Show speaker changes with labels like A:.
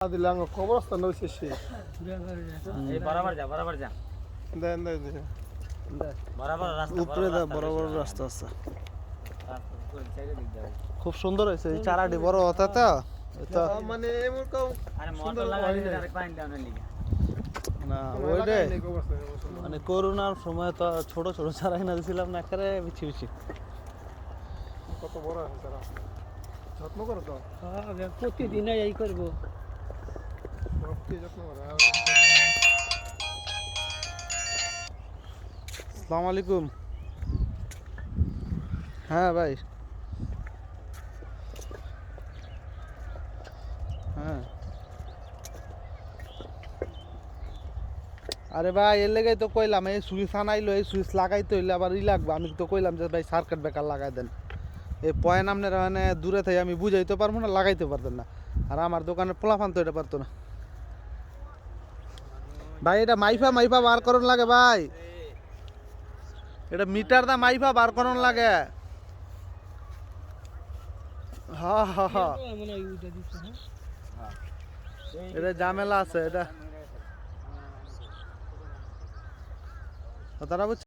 A: দিলাম কবরস্থান হইছে সে
B: এই বরাবর যা
A: দেন দেন
B: বরাবর রাস্তা
C: উপরে দা বরাবর রাস্তা আছে খুব সুন্দর হয়েছে এই চারাটি বড় হতা তো এটা
A: মানে এমন কাউ
B: আরে মোটর লাগাইলে ডাইরেক্ট পানি দাও না লিগা
C: না ওইটা মানে করোনার সময় তো ছোট ছোট চারা কিনা দিছিলাম না করে বিছি বিছি
A: কত বড় আছে তারা যত্ন করো তো
D: হ্যাঁ প্রতিদিন এই করবো
A: সব কি যত্ন করো
C: আসসালামু আলাইকুম হ্যাঁ ভাই হ্যাঁ আরে ভাই এর লেগেই তো কইলাম এই সুইচ আনাইলো এই সুইচ লাগাইতে হইলে আবার লাগবে আমি তো কইলাম যে ভাই সার্কিট ব্রেকার লাগাই দেন এই পয়েন্ট আপনার মানে দূরে থেকে আমি বুঝাইতে পারবো না লাগাইতে পারতেন না আর আমার দোকানের পোলাফান তো এটা পারতো না ভাই এটা মাইফা বার করন লাগে ভাই এটা মিটার দা মাইফা বার করন লাগে হ্যাঁ হ্যাঁ হ্যাঁ এটা ঝামেলা আছে এটা তারা